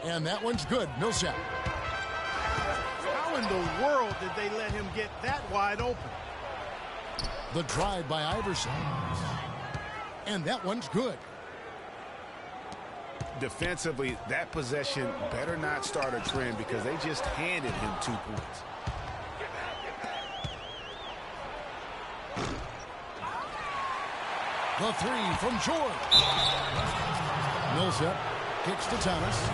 And that one's good. Millsap. How in the world did they let him get that wide open? The drive by Iverson. And that one's good. Defensively, that possession better not start a trend because they just handed him 2 points. The three from George. Millsap kicks to Thomas.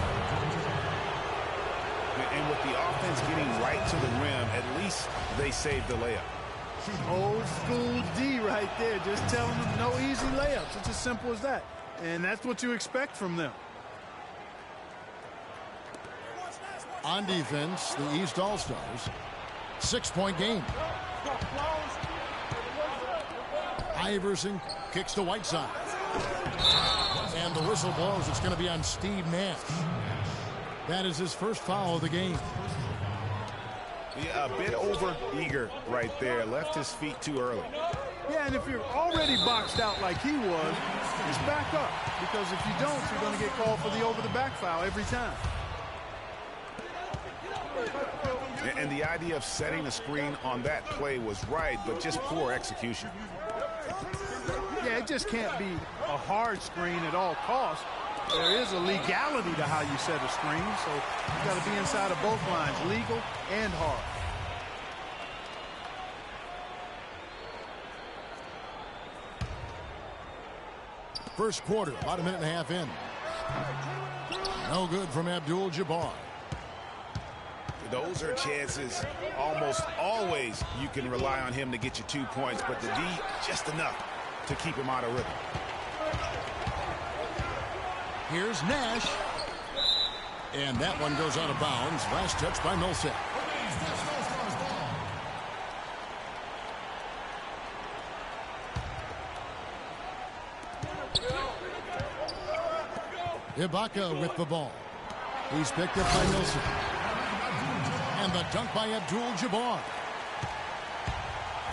And with the offense getting right to the rim, at least they saved the layup. Old school D right there, just telling them no easy layups. It's as simple as that. And that's what you expect from them. On defense, the East All-Stars. 6-point game. Iverson kicks to Whiteside. And the whistle blows. It's going to be on Steve Nash. That is his first foul of the game. Yeah, a bit over-eager right there. Left his feet too early. Yeah, and if you're already boxed out like he was, just back up. Because if you don't, you're going to get called for the over-the-back foul every time. And the idea of setting a screen on that play was right, but just poor execution. Yeah, it just can't be a hard screen at all costs. There is a legality to how you set a screen, so you got to be inside of both lines, legal and hard. First quarter, about a minute and a half in. No good from Abdul-Jabbar. Those are chances almost always you can rely on him to get you 2 points, but the D just enough to keep him out of rhythm. Here's Nash. And that one goes out of bounds. Last touch by Millsap. Ibaka with the ball. He's picked up by Millsap. And the dunk by Abdul-Jabbar.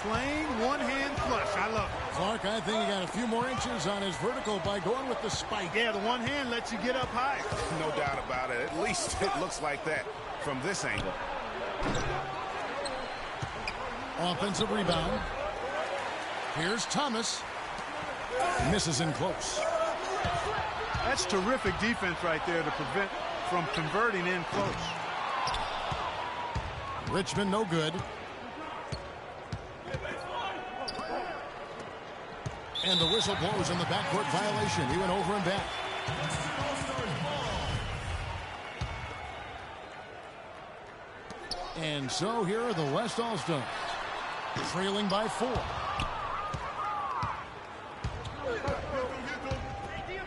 Plain one-hand flush. I love it. Clark, I think he got a few more inches on his vertical by going with the spike. Yeah, the one hand lets you get up higher. No doubt about it. At least it looks like that from this angle. Offensive rebound. Here's Thomas. Misses in close. That's terrific defense right there to prevent from converting in close. Richmond no good. And the whistle blows in the backcourt violation. He went over and back. And so here are the West All-Stars, trailing by 4.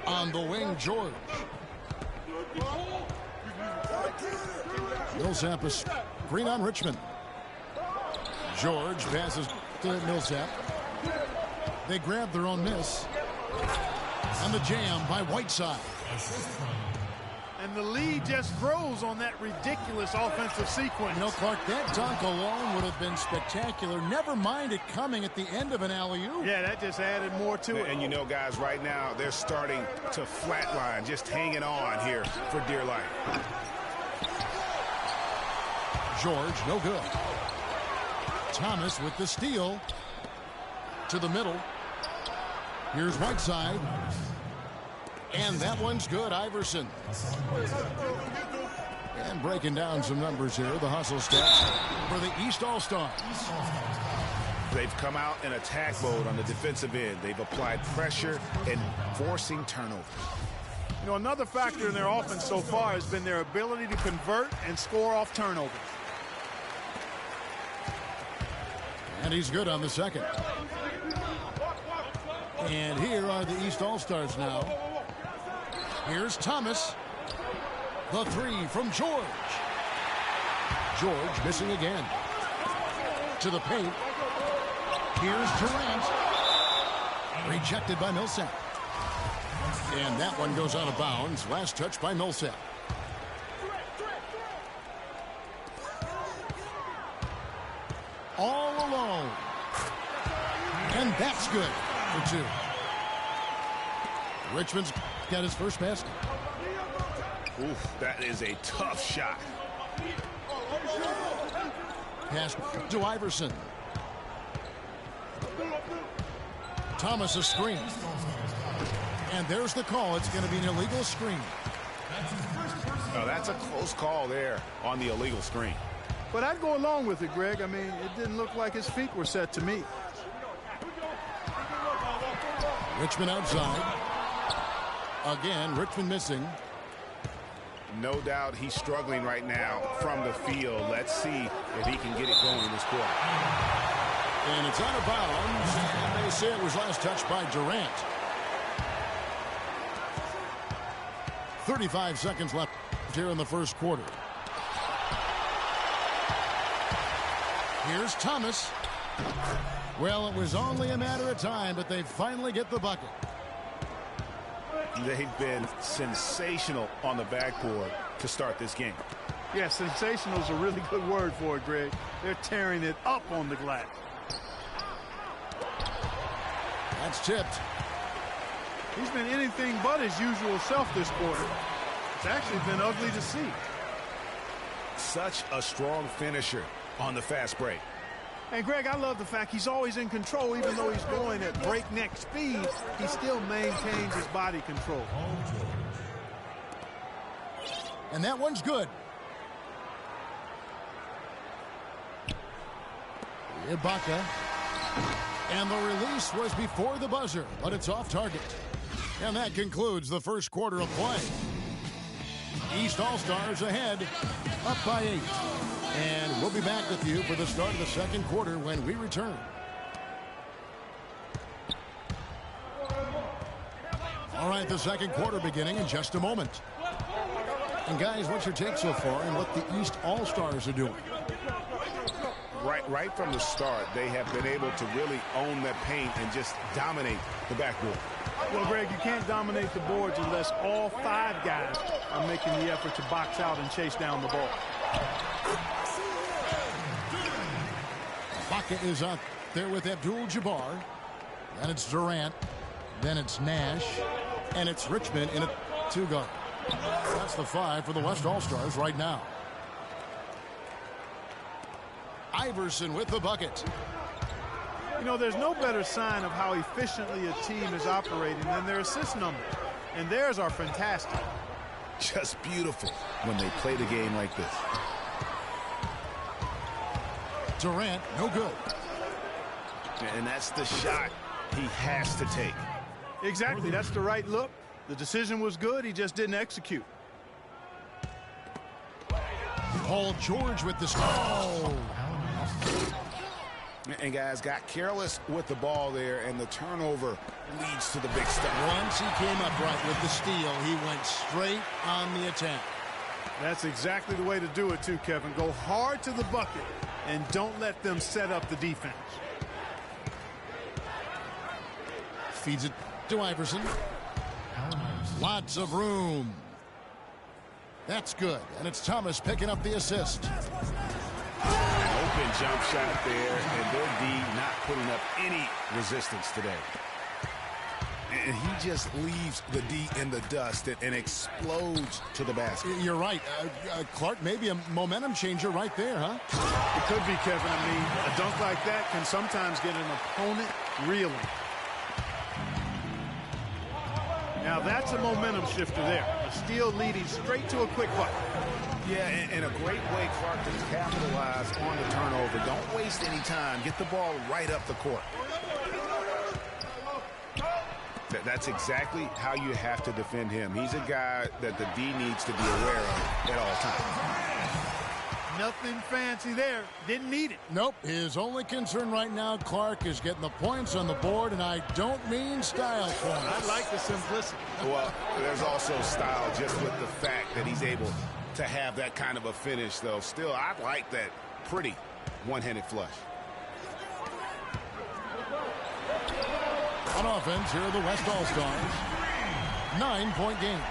On the wing, George. Millsap is green on Richmond. George passes to Millsap. They grab their own miss. And the jam by Whiteside. And the lead just grows on that ridiculous offensive sequence. You know, Clark, that dunk alone would have been spectacular. Never mind it coming at the end of an alley-oop. Yeah, that just added more to it. And you know, guys, right now they're starting to flatline, just hanging on here for dear life. George, no good. Thomas with the steal. To the middle. Here's Whiteside. And that one's good, Iverson. And breaking down some numbers here, the hustle stats for the East All-Stars. They've come out in attack mode on the defensive end. They've applied pressure and forcing turnovers. You know, another factor in their offense so far has been their ability to convert and score off turnovers. And he's good on the second. And here are the East All-Stars now. Here's Thomas. The three from George. George missing again. To the paint. Here's Durant. Rejected by Millsap. And that one goes out of bounds. Last touch by Millsap. All alone. And that's good for 2. Richmond's got his first basket. Oof, that is a tough shot. Pass to Iverson. Thomas a screen. And there's the call. It's going to be an illegal screen. Oh, that's a close call there on the illegal screen. But I'd go along with it, Greg. I mean, it didn't look like his feet were set to me. Richmond outside. Again, Richmond missing. No doubt he's struggling right now from the field. Let's see if he can get it going in this quarter. And it's out of bounds. And they say it was last touched by Durant. 35 seconds left here in the first quarter. Here's Thomas. Well, it was only a matter of time, but they finally get the bucket. They've been sensational on the backboard to start this game. Yeah, sensational is a really good word for it, Greg. They're tearing it up on the glass. That's tipped. He's been anything but his usual self this quarter. It's actually been ugly to see. Such a strong finisher on the fast break. And, Greg, I love the fact he's always in control. Even though he's going at breakneck speed, he still maintains his body control. And that one's good. Ibaka. And the release was before the buzzer, but it's off target. And that concludes the first quarter of play. East All-Stars ahead, up by 8. And we'll be back with you for the start of the second quarter when we return. All right, the second quarter beginning in just a moment. And guys, what's your take so far on what the East All-Stars are doing? Right from the start, they have been able to really own that paint and just dominate the backboard. Well, Greg, you can't dominate the boards unless all 5 guys are making the effort to box out and chase down the ball. Ibaka is out there with Abdul-Jabbar. Then it's Durant. Then it's Nash. And it's Richmond in a 2-guard. That's the 5 for the West All-Stars right now. Iverson with the bucket. You know, there's no better sign of how efficiently a team is operating than their assist numbers. And theirs are fantastic. Just beautiful when they play the game like this. Durant, no good. And that's the shot he has to take. Exactly. That's the right look. The decision was good. He just didn't execute. Paul George with the steal. And guys got careless with the ball there, and the turnover leads to the big step. Once he came up right with the steal, he went straight on the attack. That's exactly the way to do it too, Kevin. Go hard to the bucket and don't let them set up the defense. Feeds it to Iverson. Lots of room. That's good. And it's Thomas picking up the assist. Open jump shot there, and their D not putting up any resistance today. And he just leaves the D in the dust and explodes to the basket. You're right. Clark, maybe a momentum changer right there, huh? It could be, Kevin. I mean, a dunk like that can sometimes get an opponent reeling. Now that's a momentum shifter there. A steal leading straight to a quick bucket. Yeah, and a great way Clark to capitalize on the turnover. Don't waste any time. Get the ball right up the court. That's exactly how you have to defend him. He's a guy that the D needs to be aware of at all times. Nothing fancy there. Didn't need it. Nope. His only concern right now, Clark, is getting the points on the board, and I don't mean style points. I like the simplicity. Well, there's also style just with the fact that he's able to have that kind of a finish, though. Still, I like that pretty one-handed flush. On offense, here are the West All-Stars. 9-point game.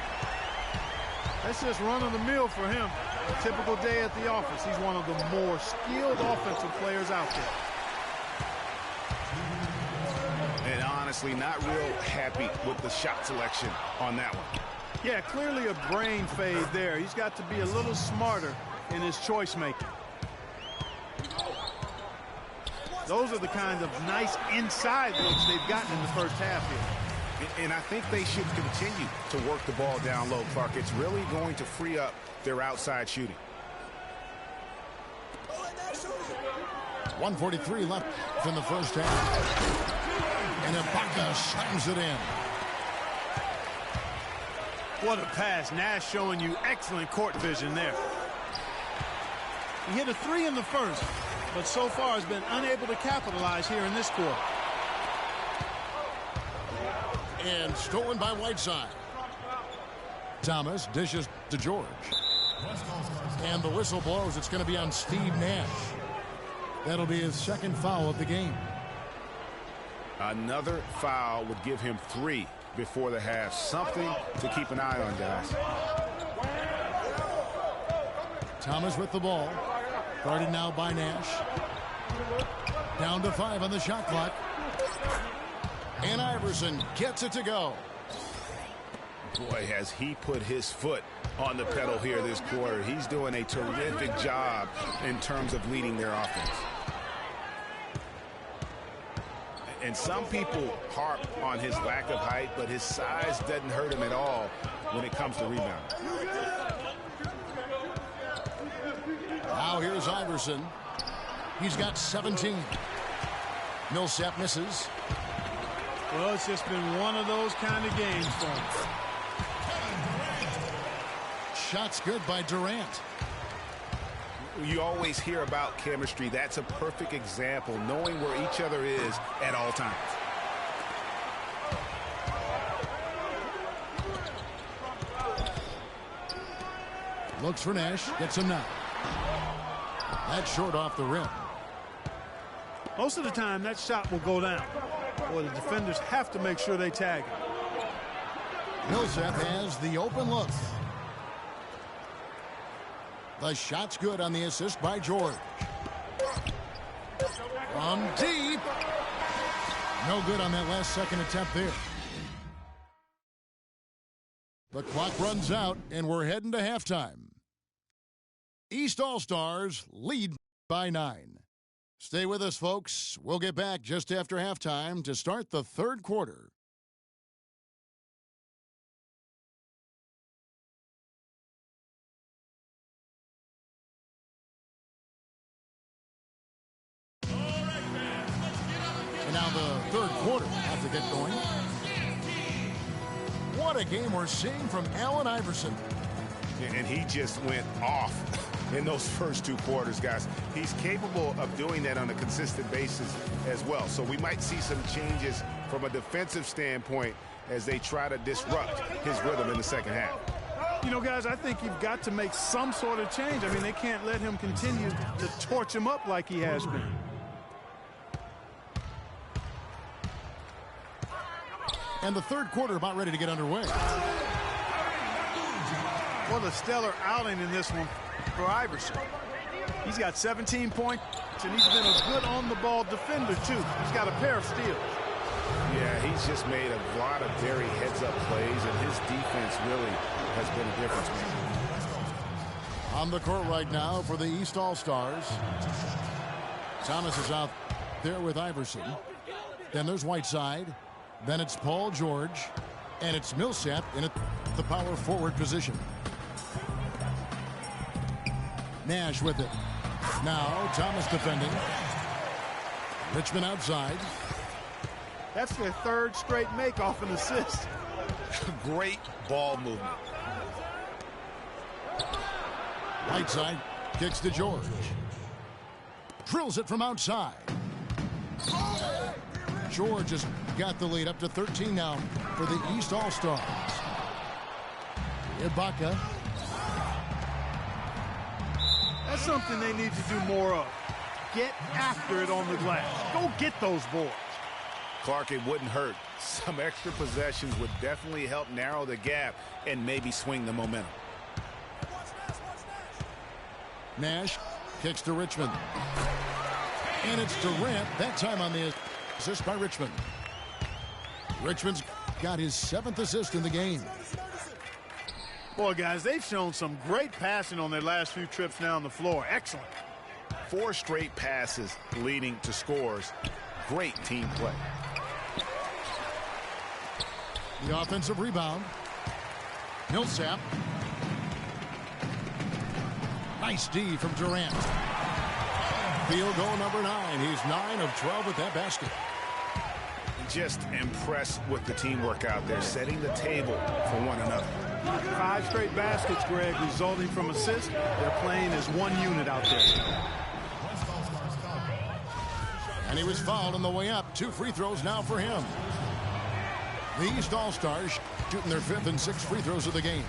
That's just run-of-the-mill for him. A typical day at the office. He's one of the more skilled offensive players out there. And honestly, not real happy with the shot selection on that one. Yeah, clearly a brain fade there. He's got to be a little smarter in his choice making. Those are the kind of nice inside looks they've gotten in the first half here. And I think they should continue to work the ball down low, Clark. It's really going to free up their outside shooting. 1:43 left in the first half. And Ibaka slams it in. What a pass. Nash showing you excellent court vision there. He hit a three in the first, but so far has been unable to capitalize here in this quarter. And stolen by Whiteside. Thomas dishes to George. And the whistle blows. It's going to be on Steve Nash. That'll be his second foul of the game. Another foul would give him 3 before the half. Something to keep an eye on, guys. Thomas with the ball. Guarded now by Nash. Down to 5 on the shot clock. And Iverson gets it to go. Boy, has he put his foot on the pedal here this quarter. He's doing a terrific job in terms of leading their offense. And some people harp on his lack of height, but his size doesn't hurt him at all when it comes to rebounding. Now here's Iverson. He's got 17. Millsap misses. Well, it's just been one of those kind of games for him. Shots good by Durant. You always hear about chemistry. That's a perfect example, knowing where each other is at all times. Looks for Nash. Gets him now. That's short off the rim. Most of the time, that shot will go down. Boy, the defenders have to make sure they tag him. Millsap has the open look. The shot's good on the assist by George. From deep. No good on that last second attempt there. The clock runs out, and we're heading to halftime. East All-Stars lead by 9. Stay with us, folks. We'll get back just after halftime to start the third quarter. And now the third quarter has to get going. What a game we're seeing from Allen Iverson. And he just went off in those first 2 quarters, guys. He's capable of doing that on a consistent basis as well. So we might see some changes from a defensive standpoint as they try to disrupt his rhythm in the second half. You know, guys, I think you've got to make some sort of change. I mean, they can't let him continue to torch him up like he has been. And the third quarter about ready to get underway. What a stellar outing in this one for Iverson. He's got 17 points, and he's been a good on-the-ball defender, too. He's got a pair of steals. Yeah, he's just made a lot of very heads-up plays, and his defense really has been a difference maker. On the court right now for the East All-Stars. Thomas is out there with Iverson. Then there's Whiteside. Then it's Paul George. And it's Millsap in the power forward position. Nash with it. Now Thomas defending. Richmond outside. That's their third straight make off an assist. Great ball movement. Whiteside kicks to George. Drills it from outside. George has got the lead up to 13 now for the East All-Stars. Ibaka. That's something they need to do more of. Get after it on the glass. Go get those boards. Clark, it wouldn't hurt. Some extra possessions would definitely help narrow the gap and maybe swing the momentum. Nash kicks to Richmond. And it's Durant, that time on the assist by Richmond. Richmond's got his 7th assist in the game. Boy, guys, they've shown some great passing on their last few trips down the floor. Excellent. 4 straight passes leading to scores. Great team play. The offensive rebound. Millsap. Nice D from Durant. Field goal number 9. He's 9 of 12 with that basket. Just impressed with the teamwork out there, setting the table for one another. 5 straight baskets, Greg, resulting from assists. They're playing as one unit out there. And he was fouled on the way up. 2 free throws now for him. The East All-Stars shooting their 5th and 6th free throws of the game.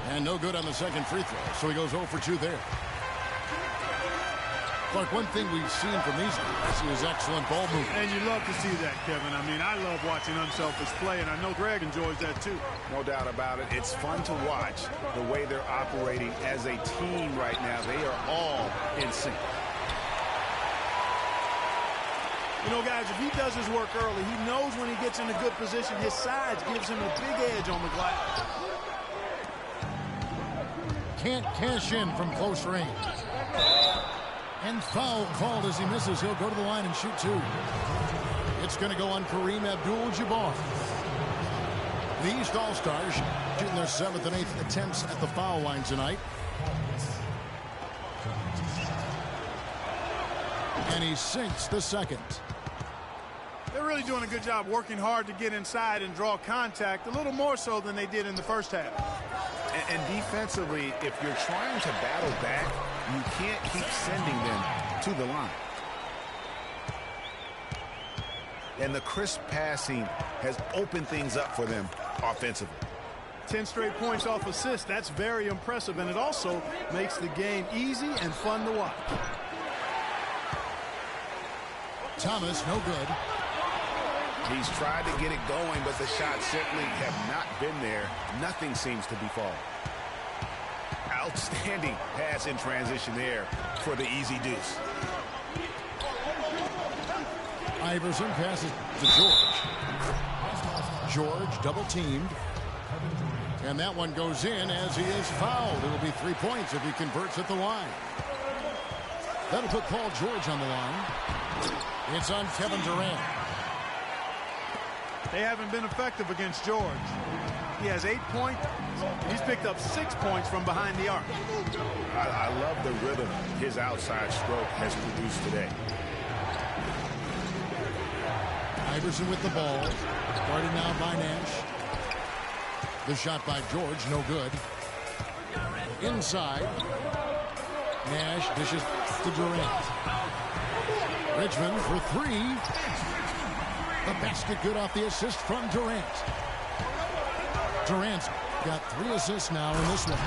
And no good on the second free throw, so he goes 0 for 2 there. Clark, one thing we've seen from these guys is excellent ball movement. And you love to see that, Kevin. I mean, I love watching unselfish play, and I know Greg enjoys that too. No doubt about it. It's fun to watch the way they're operating as a team right now. They are all in sync. You know, guys, if he does his work early, he knows when he gets in a good position, his size gives him a big edge on the glass. Can't cash in from close range. And foul called as he misses. He'll go to the line and shoot 2. It's going to go on Kareem Abdul-Jabbar. The East All-Stars shooting their 7th and 8th attempts at the foul line tonight. And he sinks the second. They're really doing a good job working hard to get inside and draw contact, a little more so than they did in the first half. And defensively, if you're trying to battle back, you can't keep sending them to the line. And the crisp passing has opened things up for them offensively. 10 straight points off assists. That's very impressive, and it also makes the game easy and fun to watch. Thomas, no good. He's tried to get it going, but the shots simply have not been there. Nothing seems to be falling. Outstanding pass in transition there for the easy deuce. Iverson passes to George. George double teamed. And that one goes in as he is fouled. It'll be 3 points if he converts at the line. That'll put Paul George on the line. It's on Kevin Durant. They haven't been effective against George. He has 8 points. He's picked up 6 points from behind the arc. I love the rhythm his outside stroke has produced today. Iverson with the ball. Guarded now by Nash. The shot by George, no good. Inside. Nash dishes to Durant. Richmond for 3. The basket good off the assist from Durant. Durant's got 3 assists now in this one.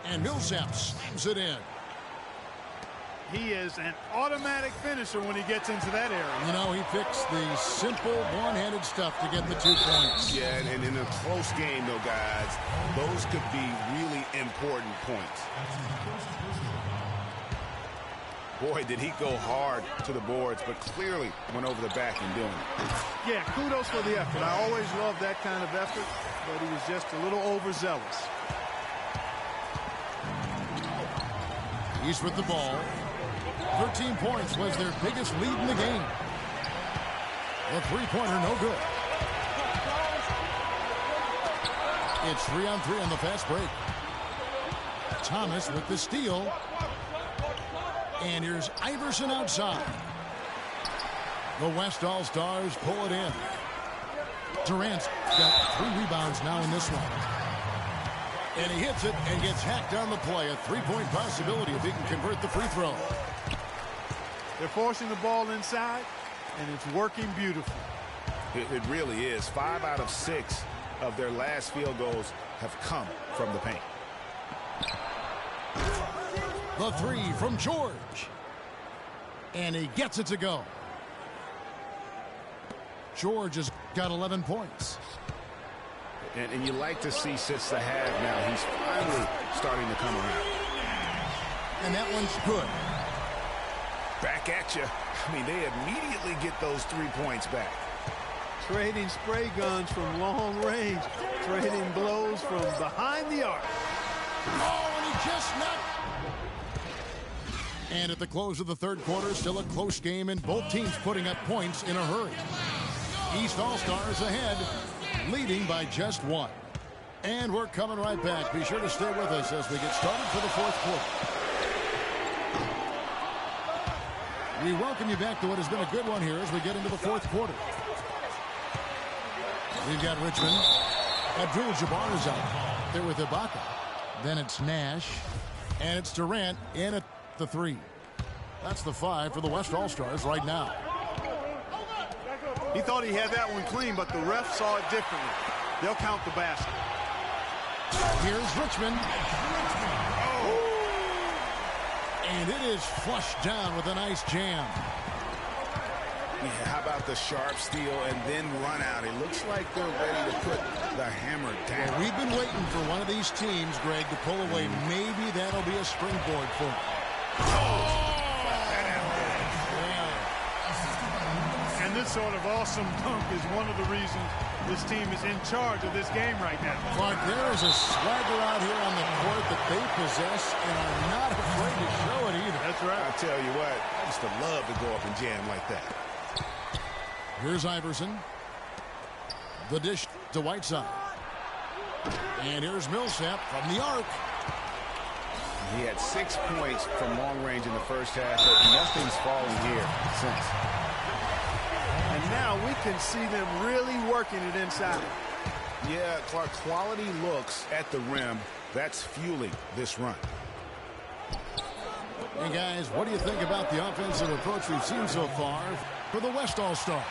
And Millsap slams it in. He is an automatic finisher when he gets into that area. You know, he fixed the simple one-handed stuff to get the 2 points. Yeah, and in a close game, though, guys, those could be really important points. Boy, did he go hard to the boards, but clearly went over the back in doing it. Yeah, kudos for the effort. I always love that kind of effort, but he was just a little overzealous. He's with the ball. 13 points was their biggest lead in the game. The three-pointer, no good. It's 3-on-3 on the fast break. Thomas with the steal. And here's Iverson outside. The West All-Stars pull it in. Durant's got 3 rebounds now in this one. And he hits it and gets hacked on the play. A 3-point possibility if he can convert the free throw. They're forcing the ball inside, and it's working beautifully. It really is. 5 out of 6 of their last field goals have come from the paint. The 3 from George. And he gets it to go. George has got 11 points. And you like to see since the half now, he's finally starting to come around. And that one's good. Back at you. I mean, they immediately get those 3 points back. Trading spray guns from long range. Trading blows from behind the arc. Oh, and he just knocked. And at the close of the third quarter, still a close game, and both teams putting up points in a hurry. East All-Stars ahead, leading by just 1. And we're coming right back. Be sure to stay with us as we get started for the fourth quarter. We welcome you back to what has been a good one here as we get into the fourth quarter. We've got Richmond. Abdul-Jabbar is out there with Ibaka. Then it's Nash. And it's Durant in at the 3. That's the 5 for the West All-Stars right now. He thought he had that one clean, but the ref saw it differently. They'll count the basket. Here's Richmond. Oh. And it is flushed down with a nice jam. Yeah, how about the sharp steal and then run out? It looks like they're ready to put the hammer down. Well, we've been waiting for one of these teams, Greg, to pull away. Maybe that'll be a springboard for them. And this sort of awesome dunk is one of the reasons this team is in charge of this game right now. Clark, there is a swagger out here on the court that they possess and are not afraid to show it either. That's right. I tell you what, I used to love to go up and jam like that. Here's Iverson. The dish to Whiteside. And here's Millsap from the arc. He had 6 points from long range in the first half, but nothing's fallen here since. And now we can see them really working it inside. Yeah, Clark, quality looks at the rim. That's fueling this run. Hey, guys, what do you think about the offensive approach we've seen so far for the West All-Stars?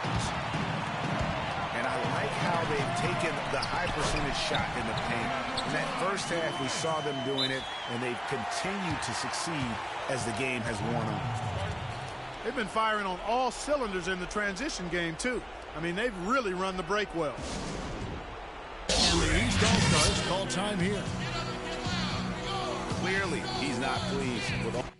And I like how they've taken the high percentage shot in the paint. In that first half, we saw them doing it, and they've continued to succeed as the game has worn on. They've been firing on all cylinders in the transition game, too. I mean, they've really run the break well. And the East All-Stars call time here. Clearly, he's not pleased with all.